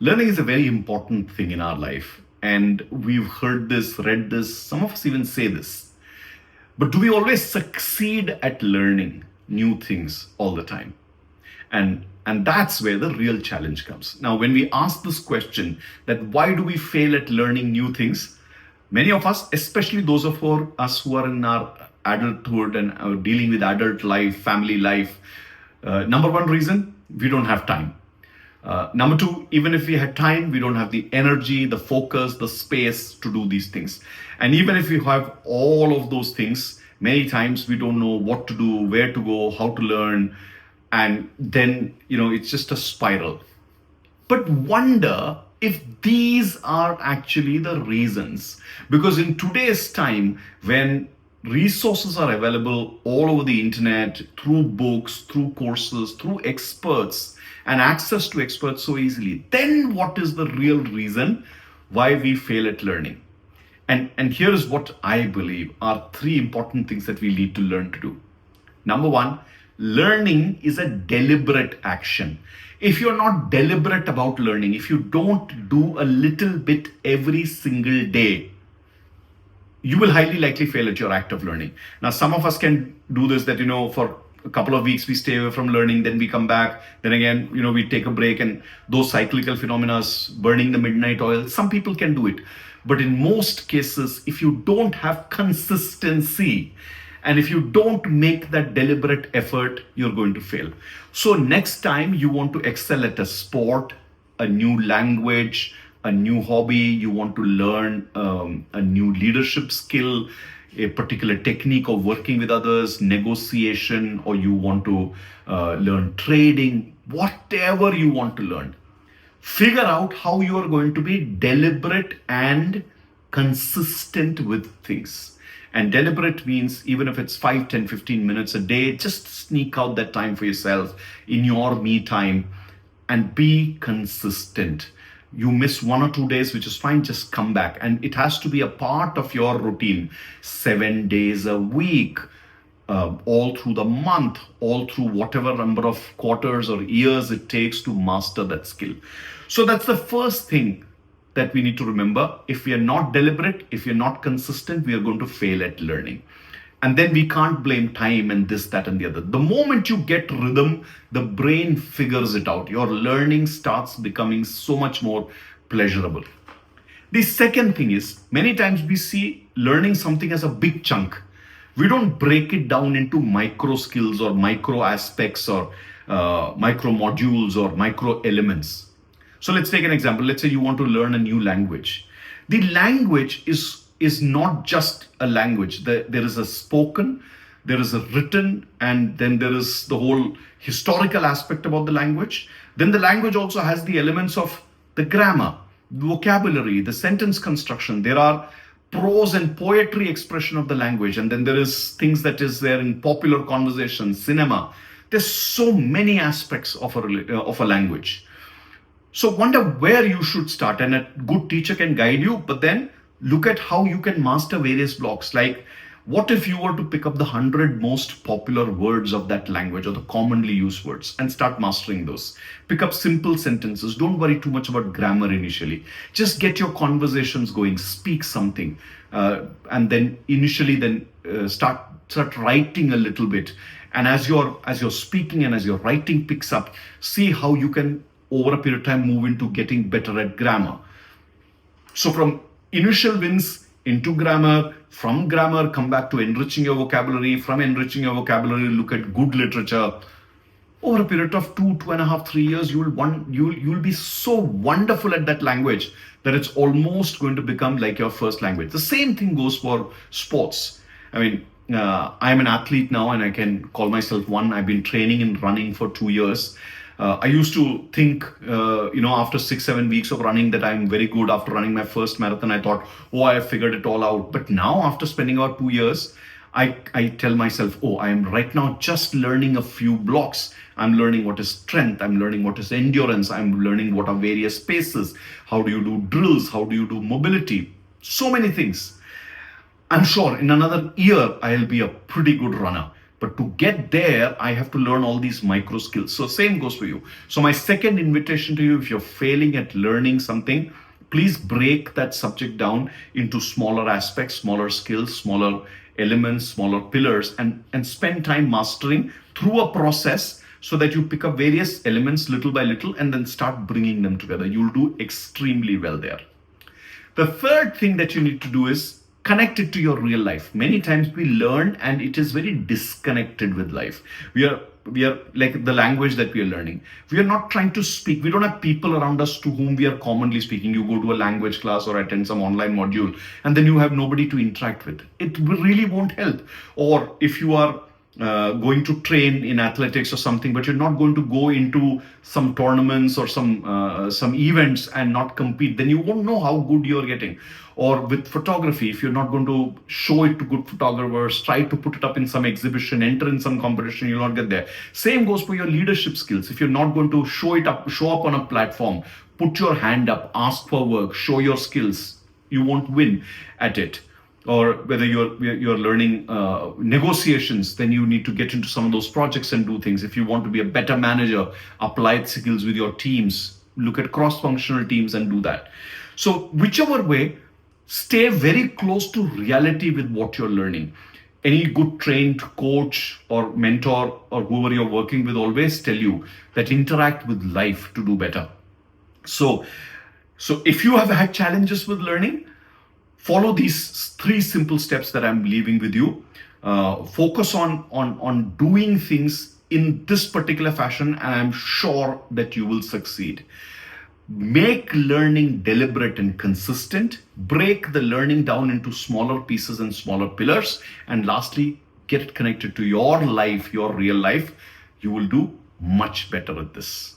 Learning is a very important thing in our life. And we've heard this, read this, some of us even say this. But do we always succeed at learning new things all the time? And that's where the real challenge comes. Now, when we ask this question that why do we fail at learning new things, many of us, especially those of us who are in our adulthood and are dealing with adult life, family life, number one reason, we don't have time. Number two, even if we had time, we don't have the energy, the focus, the space to do these things. And even if we have all of those things, many times we don't know what to do, where to go, how to learn. And then, it's just a spiral. But wonder if these are actually the reasons. Because in today's time, when resources are available all over the internet, through books, through courses, through experts, and access to experts so easily, then what is the real reason why we fail at learning? And here is what I believe are three important things that we need to learn to do. Number one, learning is a deliberate action. If you're not deliberate about learning, if you don't do a little bit every single day, you will highly likely fail at your act of learning. Now, some of us can do this that, for a couple of weeks we stay away from learning, then we come back, then again, we take a break, and those cyclical phenomena, burning the midnight oil, some people can do it. But in most cases, if you don't have consistency, and if you don't make that deliberate effort, you're going to fail. So next time you want to excel at a sport, a new language, a new hobby, you want to learn a new leadership skill, a particular technique of working with others, negotiation, or you want to learn trading, whatever you want to learn, figure out how you are going to be deliberate and consistent with things. And deliberate means even if it's 5, 10, 15 minutes a day, just sneak out that time for yourself in your me time and be consistent. You miss 1 or 2 days, which is fine, just come back. And it has to be a part of your routine, 7 days a week, all through the month, all through whatever number of quarters or years it takes to master that skill. So that's the first thing that we need to remember. If we are not deliberate, if we are not consistent, we are going to fail at learning. And then we can't blame time and this, that, and the other. The moment you get rhythm, the brain figures it out. Your learning starts becoming so much more pleasurable. The second thing is, many times we see learning something as a big chunk. We don't break it down into micro skills or micro aspects or micro modules or micro elements. So let's take an example. Let's say you want to learn a new language. The language is not just a language. There is a spoken, there is a written, and then there is the whole historical aspect about the language. Then the language also has the elements of the grammar, the vocabulary, the sentence construction. There are prose and poetry expression of the language. And then there is things that is there in popular conversation, cinema. There's so many aspects of a language. So wonder where you should start, and a good teacher can guide you, but then look at how you can master various blocks. Like, what if you were to pick up the 100 most popular words of that language or the commonly used words and start mastering those? Pick up simple sentences. Don't worry too much about grammar initially. Just get your conversations going, speak something, and then initially start writing a little bit. And as you're speaking and as your writing picks up, see how you can over a period of time move into getting better at grammar. So from initial wins into grammar, from grammar come back to enriching your vocabulary, from enriching your vocabulary look at good literature. Over a period of 2.5, 3 years, you'll be so wonderful at that language that it's almost going to become like your first language. The same thing goes for sports. I mean, I'm an athlete now and I can call myself one. I've been training in running for 2 years. I used to think, after 6-7 weeks of running that I'm very good. After running my first marathon, I thought, I have figured it all out. But now after spending about 2 years, I tell myself, I am right now just learning a few blocks. I'm learning what is strength. I'm learning what is endurance. I'm learning what are various paces. How do you do drills? How do you do mobility? So many things. I'm sure in another year, I'll be a pretty good runner. But to get there, I have to learn all these micro skills. So same goes for you. So my second invitation to you, if you're failing at learning something, please break that subject down into smaller aspects, smaller skills, smaller elements, smaller pillars, and spend time mastering through a process so that you pick up various elements little by little and then start bringing them together. You'll do extremely well there. The third thing that you need to do is connect it to your real life. Many times we learn and it is very disconnected with life. We are like the language that we are learning. We are not trying to speak. We don't have people around us to whom we are commonly speaking. You go to a language class or attend some online module and then you have nobody to interact with. It really won't help. Or if you are going to train in athletics or something, but you're not going to go into some tournaments or some events and not compete, then you won't know how good you're getting. Or with photography, if you're not going to show it to good photographers, try to put it up in some exhibition, enter in some competition, you'll not get there. Same goes for your leadership skills. If you're not going to show up on a platform, put your hand up, ask for work, show your skills, you won't win at it. Or whether you're learning negotiations, then you need to get into some of those projects and do things. If you want to be a better manager, apply skills with your teams, look at cross-functional teams and do that. So whichever way, stay very close to reality with what you're learning. Any good trained coach or mentor or whoever you're working with always tell you that interact with life to do better. So if you have had challenges with learning, follow these 3 simple steps that I'm leaving with you. Focus on doing things in this particular fashion, and I'm sure that you will succeed. Make learning deliberate and consistent. Break the learning down into smaller pieces and smaller pillars. And lastly, get it connected to your life, your real life. You will do much better at this.